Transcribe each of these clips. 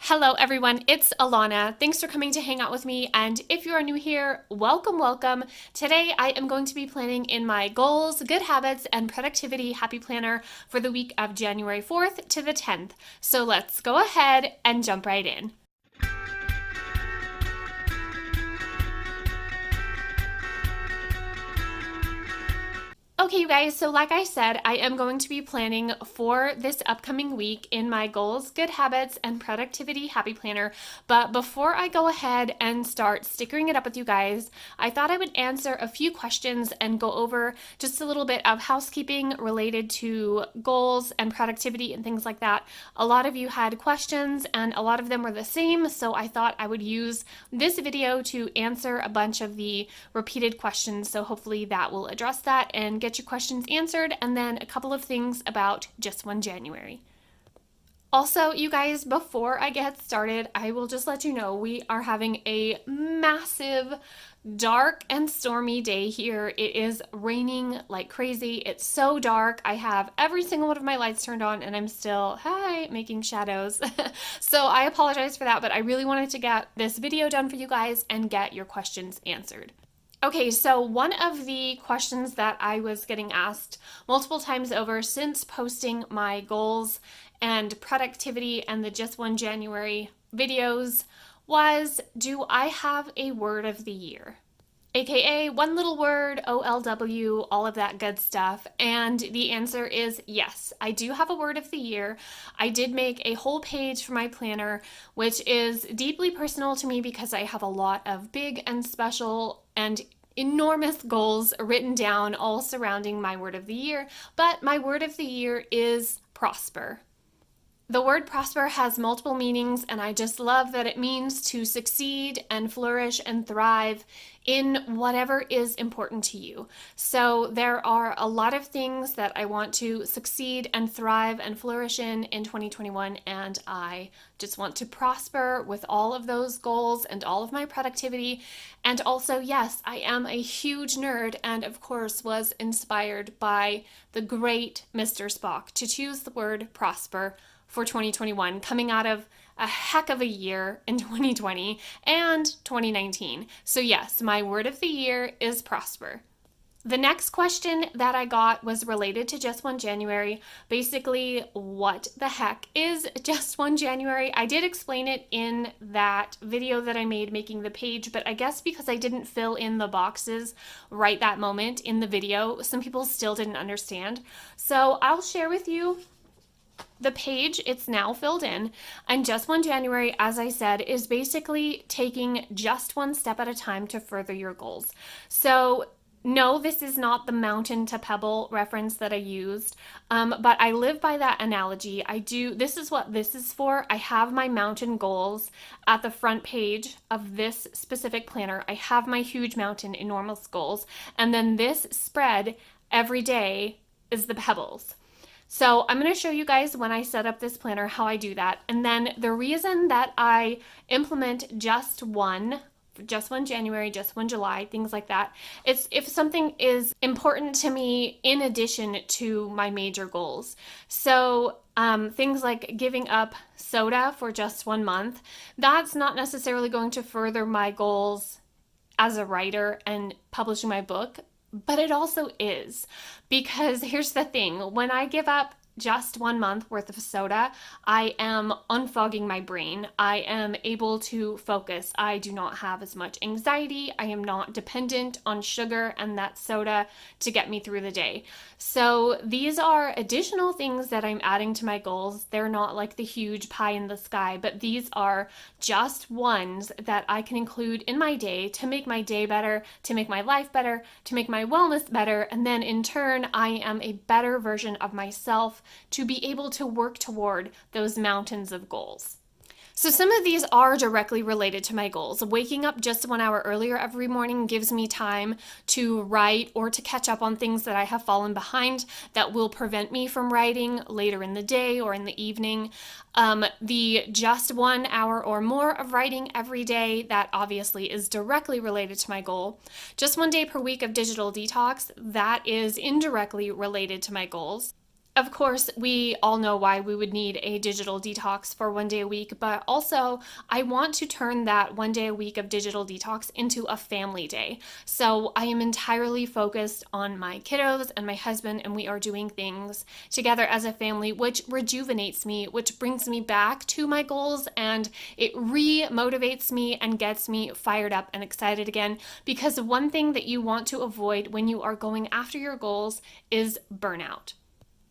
Hello everyone, it's Alana. Thanks for coming to hang out with me, and if you are new here, welcome, welcome. Today I am going to be planning in my goals, good habits, and productivity happy planner for the week of January 4th to the 10th. So let's go ahead and jump right in. Okay, you guys, so like I said, I am going to be planning for this upcoming week in my goals, good habits, and productivity happy planner. But before I go ahead and start stickering it up with you guys, I thought I would answer a few questions and go over just a little bit of housekeeping related to goals and productivity and things like that. A lot of you had questions and a lot of them were the same, so I thought I would use this video to answer a bunch of the repeated questions. So hopefully that will address that and get your questions answered, and then a couple of things about just one January. Also, you guys, before I get started, I will just let you know we are having a massive dark and stormy day here. It is raining like crazy. It's so dark. I have every single one of my lights turned on and I'm still, making shadows. So I apologize for that, but I really wanted to get this video done for you guys and get your questions answered. Okay, so one of the questions that I was getting asked multiple times over since posting my goals and productivity and the Just One January videos was, do I have a word of the year? AKA one little word, OLW, all of that good stuff. And the answer is yes, I do have a word of the year. I did make a whole page for my planner, which is deeply personal to me because I have a lot of big and special and enormous goals written down all surrounding my word of the year. But my word of the year is prosper. The word prosper has multiple meanings, and I just love that it means to succeed and flourish and thrive in whatever is important to you. So there are a lot of things that I want to succeed and thrive and flourish in 2021, and I just want to prosper with all of those goals and all of my productivity. And also, yes, I am a huge nerd and of course was inspired by the great Mr. Spock to choose the word prosper for 2021, coming out of a heck of a year in 2020 and 2019. So yes, my word of the year is prosper. The next question that I got was related to Just One January. Basically, what the heck is Just One January? I did explain it in that video that I made making the page, but I guess because I didn't fill in the boxes right that moment in the video, some people still didn't understand. So I'll share with you the page. It's now filled in, and Just One January, as I said, is basically taking just one step at a time to further your goals. So no, this is not the mountain to pebble reference that I used, but I live by that analogy. This is what this is for. I have my mountain goals at the front page of this specific planner. I have my huge mountain, enormous goals, and then this spread every day is the pebbles. So I'm going to show you guys when I set up this planner how I do that. And then the reason that I implement just one January, just one July, things like that, it's if something is important to me in addition to my major goals. So things like giving up soda for just 1 month, that's not necessarily going to further my goals as a writer and publishing my book. But it also is, because here's the thing, when I give up just 1 month worth of soda, I am unfogging my brain. I am able to focus. I do not have as much anxiety. I am not dependent on sugar and that soda to get me through the day. So these are additional things that I'm adding to my goals. They're not like the huge pie in the sky, but these are just ones that I can include in my day to make my day better, to make my life better, to make my wellness better, and then in turn, I am a better version of myself to be able to work toward those mountains of goals. So some of these are directly related to my goals. Waking up just 1 hour earlier every morning gives me time to write or to catch up on things that I have fallen behind that will prevent me from writing later in the day or in the evening. The just 1 hour or more of writing every day, that obviously is directly related to my goal. Just 1 day per week of digital detox, that is indirectly related to my goals. Of course, we all know why we would need a digital detox for 1 day a week, but also I want to turn that 1 day a week of digital detox into a family day. So I am entirely focused on my kiddos and my husband, and we are doing things together as a family, which rejuvenates me, which brings me back to my goals, and it re-motivates me and gets me fired up and excited again. Because one thing that you want to avoid when you are going after your goals is burnout.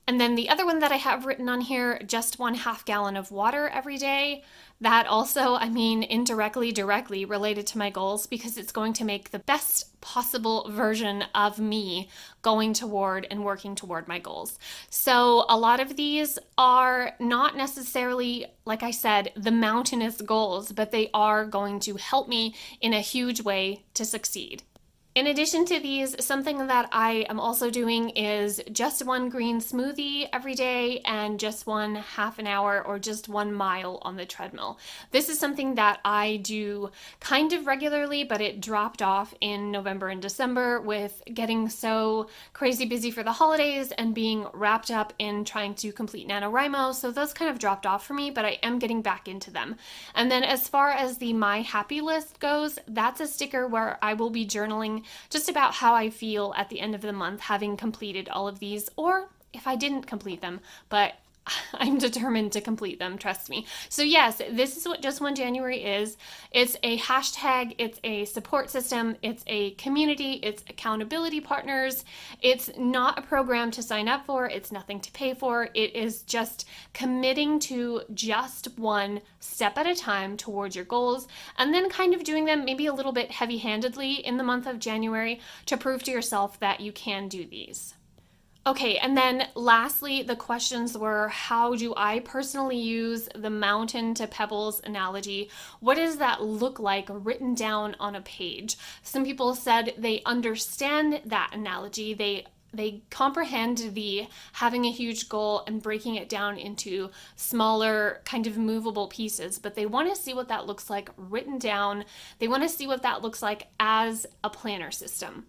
And then the other one that I have written on here, just 1/2 gallon of water every day. That also, I mean, indirectly, directly related to my goals, because it's going to make the best possible version of me going toward and working toward my goals. So a lot of these are not necessarily, like I said, the mountainous goals, but they are going to help me in a huge way to succeed. In addition to these, something that I am also doing is just one green smoothie every day and just one half an hour or just 1 mile on the treadmill. This is something that I do kind of regularly, but it dropped off in November and December with getting so crazy busy for the holidays and being wrapped up in trying to complete NaNoWriMo. So those kind of dropped off for me, but I am getting back into them. And then as far as the My Happy List goes, that's a sticker where I will be journaling just about how I feel at the end of the month having completed all of these, or if I didn't complete them, but I'm determined to complete them, trust me. So yes, this is what Just One January is. It's a hashtag, it's a support system, it's a community, it's accountability partners. It's not a program to sign up for, it's nothing to pay for. It is just committing to just one step at a time towards your goals, and then kind of doing them maybe a little bit heavy-handedly in the month of January to prove to yourself that you can do these. Okay, and then lastly, the questions were, how do I personally use the mountain to pebbles analogy? What does that look like written down on a page? Some people said they understand that analogy. They comprehend the having a huge goal and breaking it down into smaller kind of movable pieces, but they want to see what that looks like written down. They want to see what that looks like as a planner system.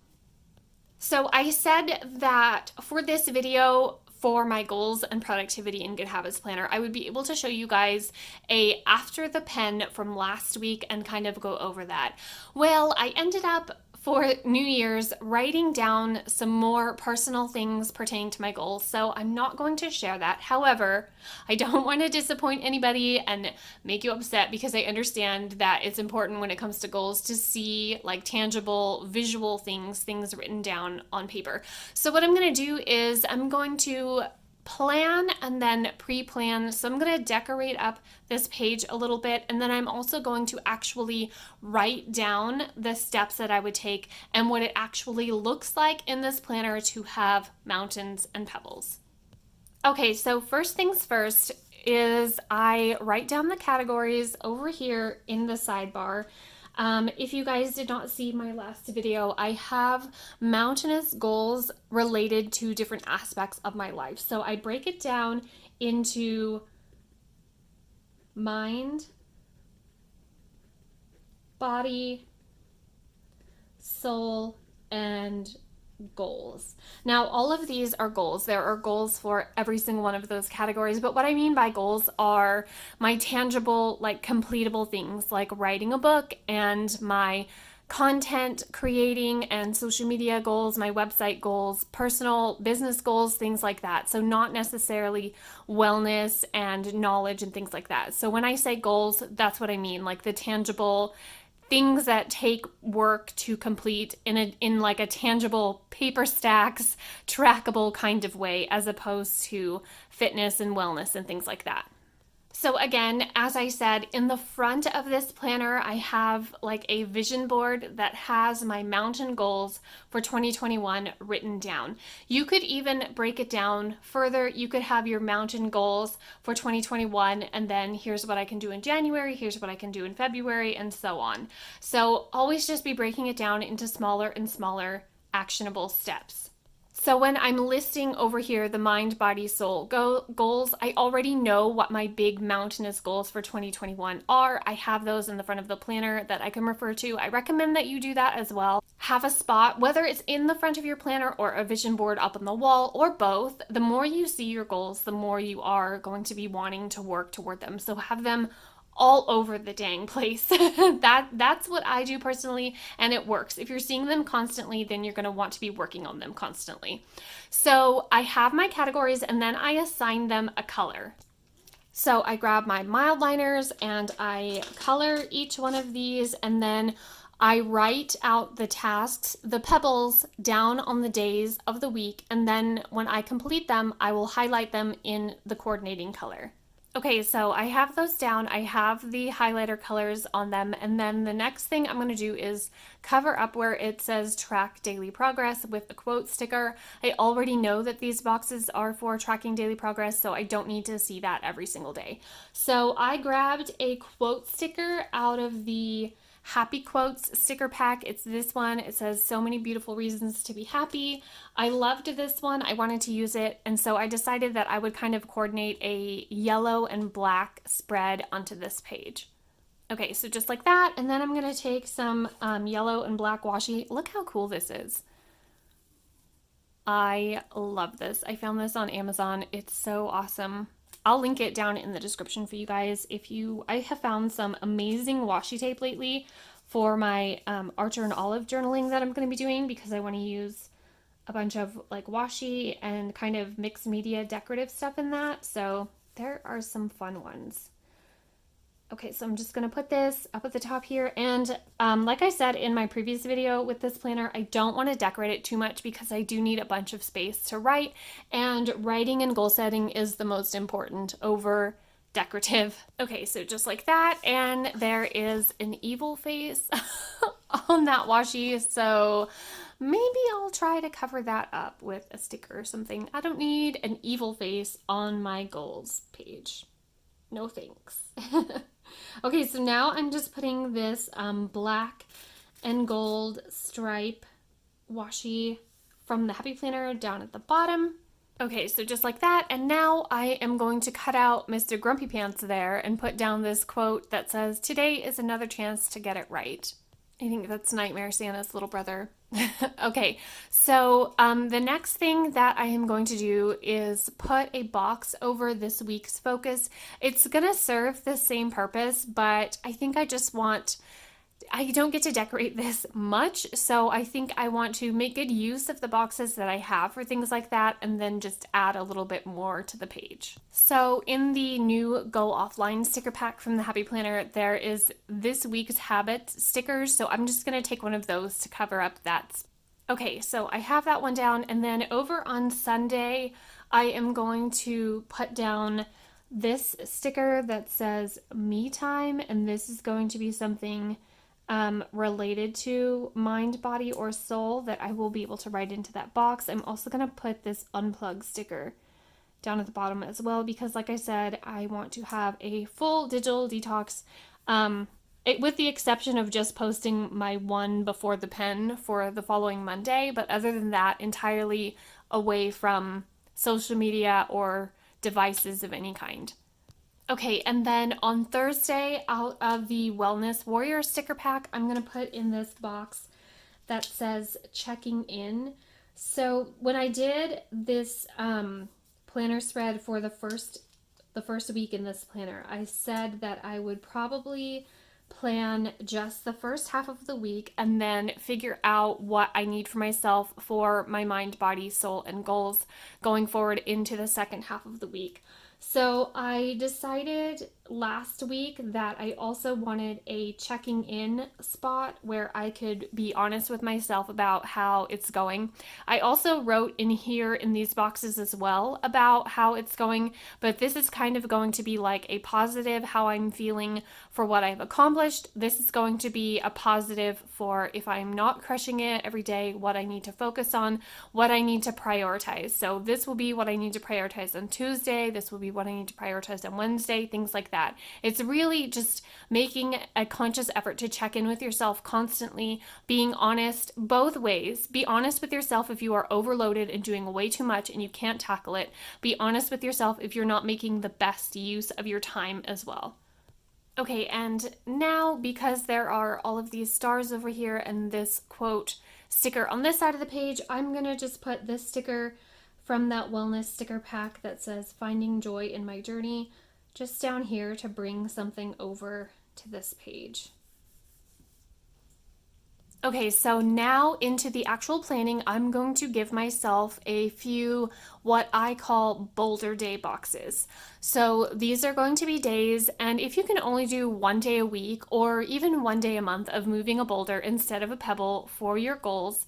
So I said that for this video, for my goals and productivity and good habits planner, I would be able to show you guys a after the pen from last week and kind of go over that. Well, I ended up for New Year's writing down some more personal things pertaining to my goals, so I'm not going to share that. However, I don't want to disappoint anybody and make you upset, because I understand that it's important when it comes to goals to see like tangible visual things written down on paper. So what I'm going to do is I'm going to plan and then pre-plan. So I'm going to decorate up this page a little bit, and then I'm also going to actually write down the steps that I would take and what it actually looks like in this planner to have mountains and pebbles. Okay, so first things first is I write down the categories over here in the sidebar. If you guys did not see my last video, I have mountainous goals related to different aspects of my life. So I break it down into mind, body, soul, and goals. Now, all of these are goals. There are goals for every single one of those categories, but what I mean by goals are my tangible, like completable things, like writing a book, and my content creating and social media goals, my website goals, personal business goals, things like that. So not necessarily wellness and knowledge and things like that. So when I say goals, that's what I mean, like the tangible things that take work to complete in like a tangible paper stacks, trackable kind of way, as opposed to fitness and wellness and things like that. So again, as I said, in the front of this planner, I have like a vision board that has my mountain goals for 2021 written down. You could even break it down further. You could have your mountain goals for 2021, and then here's what I can do in January, here's what I can do in February, and so on. So always just be breaking it down into smaller and smaller actionable steps. So when I'm listing over here the mind, body, soul goals, I already know what my big mountainous goals for 2021 are. I have those in the front of the planner that I can refer to. I recommend that you do that as well. have a spot, whether it's in the front of your planner or a vision board up on the wall or both. The more you see your goals, the more you are going to be wanting to work toward them. So have them all over the dang place. That's what I do personally, and it works. If you're seeing them constantly, then you're going to want to be working on them constantly. So I have my categories, and then I assign them a color. So I grab my mild liners and I color each one of these, and then I write out the tasks, the pebbles, down on the days of the week, and then when I complete them, I will highlight them in the coordinating color. Okay, so I have those down. I have the highlighter colors on them, and then the next thing I'm going to do is cover up where it says track daily progress with the quote sticker. I already know that these boxes are for tracking daily progress, so I don't need to see that every single day. So I grabbed a quote sticker out of the Happy Quotes sticker pack. It's this one. It says so many beautiful reasons to be happy. I loved this one. I wanted to use it, and so I decided that I would kind of coordinate a yellow and black spread onto this page. Okay, so just like that, and then I'm going to take some yellow and black washi. Look how cool this is. I love this. I found this on Amazon. It's so awesome. I'll link it down in the description for you guys. I have found some amazing washi tape lately for my Archer and Olive journaling that I'm going to be doing, because I want to use a bunch of like washi and kind of mixed media decorative stuff in that. So there are some fun ones. Okay, so I'm just going to put this up at the top here. And like I said in my previous video with this planner, I don't want to decorate it too much because I do need a bunch of space to write. And writing and goal setting is the most important over decorative. Okay, so just like that. And there is an evil face on that washi. So maybe I'll try to cover that up with a sticker or something. I don't need an evil face on my goals page. No thanks. Okay, so now I'm just putting this black and gold stripe washi from the Happy Planner down at the bottom. Okay, so just like that, and now I am going to cut out Mr. Grumpy Pants there and put down this quote that says, "Today is another chance to get it right." I think that's Nightmare Santa's little brother. Okay, so the next thing that I am going to do is put a box over this week's focus. It's going to serve the same purpose, but I think I don't get to decorate this much, so I think I want to make good use of the boxes that I have for things like that, and then just add a little bit more to the page. So in the new Go Offline sticker pack from the Happy Planner, there is this week's habit stickers, so I'm just going to take one of those to cover up that. Okay, so I have that one down, and then over on Sunday, I am going to put down this sticker that says me time, and this is going to be something related to mind, body, or soul that I will be able to write into that box. I'm also going to put this unplug sticker down at the bottom as well, because like I said, I want to have a full digital detox, with the exception of just posting my one before the pen for the following Monday, but other than that, entirely away from social media or devices of any kind. Okay, and then on Thursday, out of the Wellness Warrior sticker pack, I'm going to put in this box that says checking in. So when I did this planner spread for the first week in this planner, I said that I would probably plan just the first half of the week and then figure out what I need for myself for my mind, body, soul, and goals going forward into the second half of the week. So I decided last week that I also wanted a checking in spot where I could be honest with myself about how it's going. I also wrote in here in these boxes as well about how it's going, but this is kind of going to be like a positive, how I'm feeling for what I've accomplished. This is going to be a positive for if I'm not crushing it every day, what I need to focus on, what I need to prioritize. So this will be what I need to prioritize on Tuesday. This will be what I need to prioritize on Wednesday, things like that. It's really just making a conscious effort to check in with yourself constantly, being honest both ways. Be honest with yourself if you are overloaded and doing way too much and you can't tackle it. Be honest with yourself if you're not making the best use of your time as well. Okay, and now because there are all of these stars over here and this quote sticker on this side of the page, I'm gonna just put this sticker from that wellness sticker pack that says finding joy in my journey just down here to bring something over to this page. Okay, so now into the actual planning, I'm going to give myself a few what I call Boulder Day boxes. So these are going to be days, and if you can only do one day a week or even one day a month of moving a boulder instead of a pebble for your goals,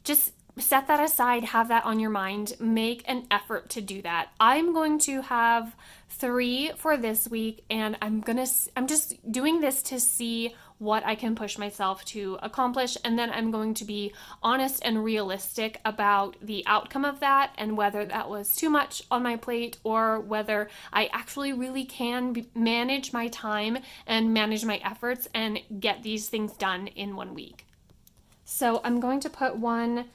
just set that aside, have that on your mind, make an effort to do that. I'm going to have 3 for this week, and I'm just doing this to see what I can push myself to accomplish, and then I'm going to be honest and realistic about the outcome of that and whether that was too much on my plate or whether I actually really can manage my time and manage my efforts and get these things done in 1 week. So I'm going to put one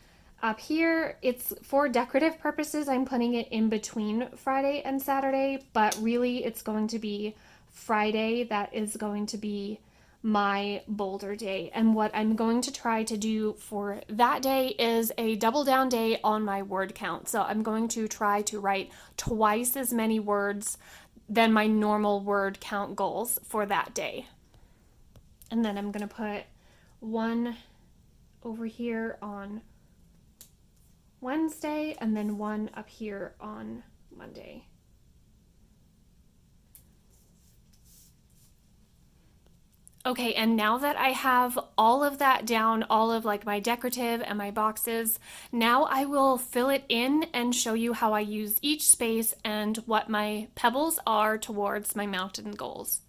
up here. It's for decorative purposes. I'm putting it in between Friday and Saturday, but really it's going to be Friday that is going to be my Boulder Day. And what I'm going to try to do for that day is a double down day on my word count. So I'm going to try to write twice as many words than my normal word count goals for that day. And then I'm going to put one over here on Wednesday and then one up here on Monday. Okay, and now that I have all of that down, all of like my decorative and my boxes, now I will fill it in and show you how I use each space and what my pebbles are towards my mountain goals.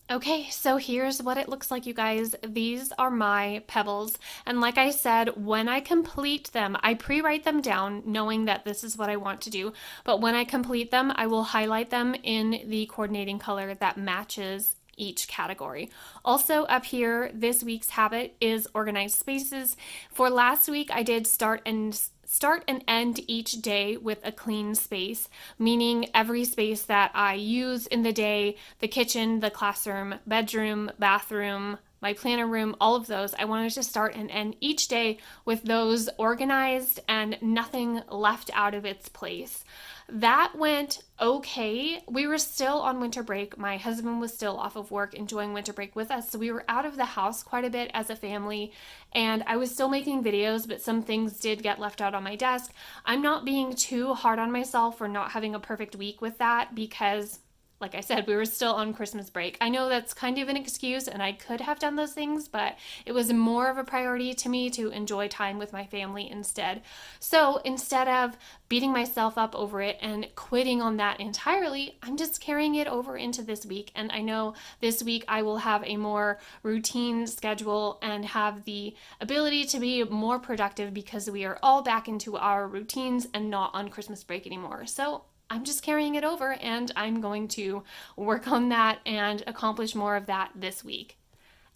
Okay, so here's what it looks like, you guys. These are my pebbles. And like I said, when I complete them, I pre-write them down knowing that this is what I want to do. But when I complete them, I will highlight them in the coordinating color that matches each category. Also up here, this week's habit is organized spaces. For last week, I did start and end each day with a clean space, meaning every space that I use in the day, the kitchen, the classroom, bedroom, bathroom, my planner room, all of those, I wanted to start and end each day with those organized and nothing left out of its place. That went okay. We were still on winter break. My husband was still off of work enjoying winter break with us. So we were out of the house quite a bit as a family. And I was still making videos, but some things did get left out on my desk. I'm not being too hard on myself for not having a perfect week with that because, like I said, we were still on Christmas break. I know that's kind of an excuse and I could have done those things, but it was more of a priority to me to enjoy time with my family instead. So instead of beating myself up over it and quitting on that entirely, I'm just carrying it over into this week. And I know this week I will have a more routine schedule and have the ability to be more productive because we are all back into our routines and not on Christmas break anymore. So I'm just carrying it over and I'm going to work on that and accomplish more of that this week.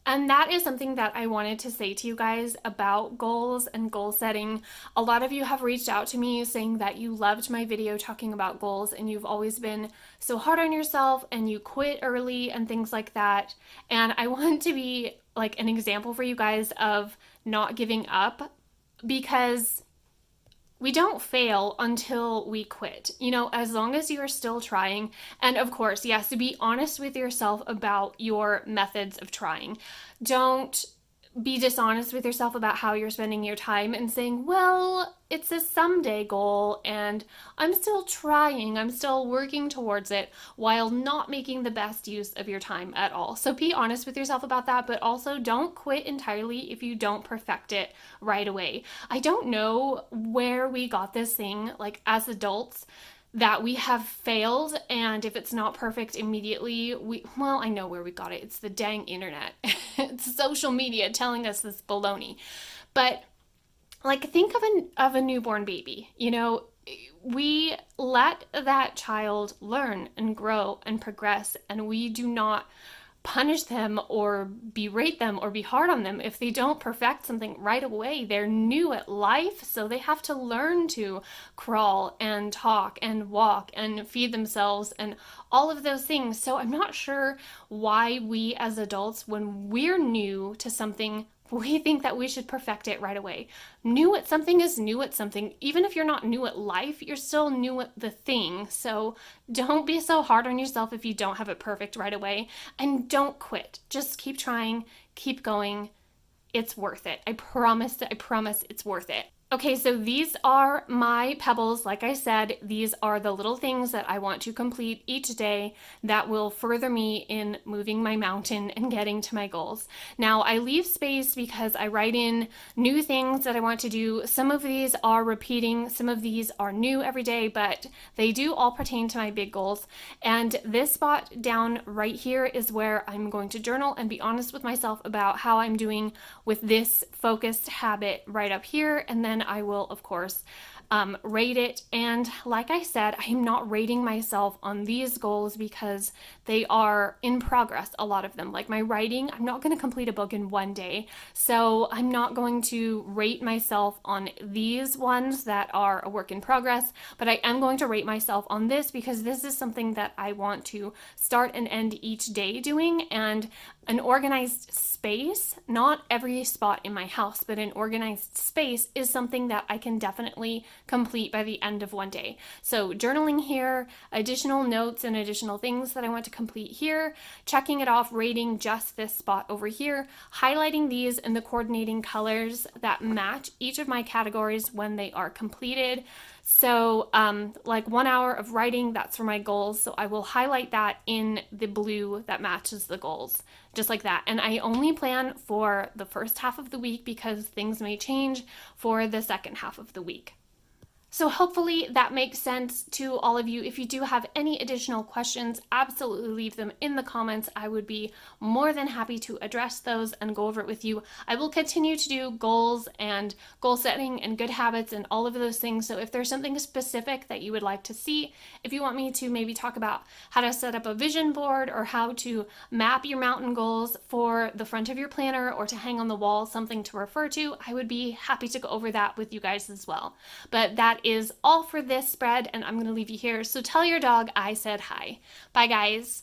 And that is something that I wanted to say to you guys about goals and goal setting. A lot of you have reached out to me saying that you loved my video talking about goals and you've always been so hard on yourself and you quit early and things like that. And I want to be like an example for you guys of not giving up because we don't fail until we quit. You know, as long as you are still trying. And of course, yes, to be honest with yourself about your methods of trying. Don't be dishonest with yourself about how you're spending your time and saying, well, it's a someday goal and I'm still trying, I'm still working towards it while not making the best use of your time at all. So be honest with yourself about that, but also don't quit entirely if you don't perfect it right away. I don't know where we got this thing, like as adults, that we have failed, and if it's not perfect immediately, I know where we got it. It's the dang internet. It's social media telling us this baloney. But like, think of a newborn baby. You know, we let that child learn and grow and progress, and we do not punish them or berate them or be hard on them if they don't perfect something right away. They're new at life, so they have to learn to crawl and talk and walk and feed themselves and all of those things. So I'm not sure why we as adults, when we're new to something, we think that we should perfect it right away. New at something is new at something. Even if you're not new at life, you're still new at the thing. So don't be so hard on yourself if you don't have it perfect right away. And don't quit. Just keep trying, keep going. It's worth it. I promise it's worth it. Okay, so these are my pebbles. Like I said, these are the little things that I want to complete each day that will further me in moving my mountain and getting to my goals. Now, I leave space because I write in new things that I want to do. Some of these are repeating, some of these are new every day, but they do all pertain to my big goals. And this spot down right here is where I'm going to journal and be honest with myself about how I'm doing with this focused habit right up here. And then I will, of course, rate it. And like I said, I am not rating myself on these goals because they are in progress, a lot of them. Like my writing, I'm not going to complete a book in one day. So I'm not going to rate myself on these ones that are a work in progress, but I am going to rate myself on this because this is something that I want to start and end each day doing. And an organized space, not every spot in my house, but an organized space is something that I can definitely complete by the end of one day. So journaling here, additional notes and additional things that I want to complete here, checking it off, rating just this spot over here, highlighting these in the coordinating colors that match each of my categories when they are completed. So like 1 hour of writing, that's for my goals. So I will highlight that in the blue that matches the goals, just like that. And I only plan for the first half of the week because things may change for the second half of the week. So hopefully that makes sense to all of you. If you do have any additional questions, absolutely leave them in the comments. I would be more than happy to address those and go over it with you. I will continue to do goals and goal setting and good habits and all of those things. So if there's something specific that you would like to see, if you want me to maybe talk about how to set up a vision board or how to map your mountain goals for the front of your planner or to hang on the wall, something to refer to, I would be happy to go over that with you guys as well. But that is all for this spread, and I'm going to leave you here. So tell your dog I said hi. Bye, guys.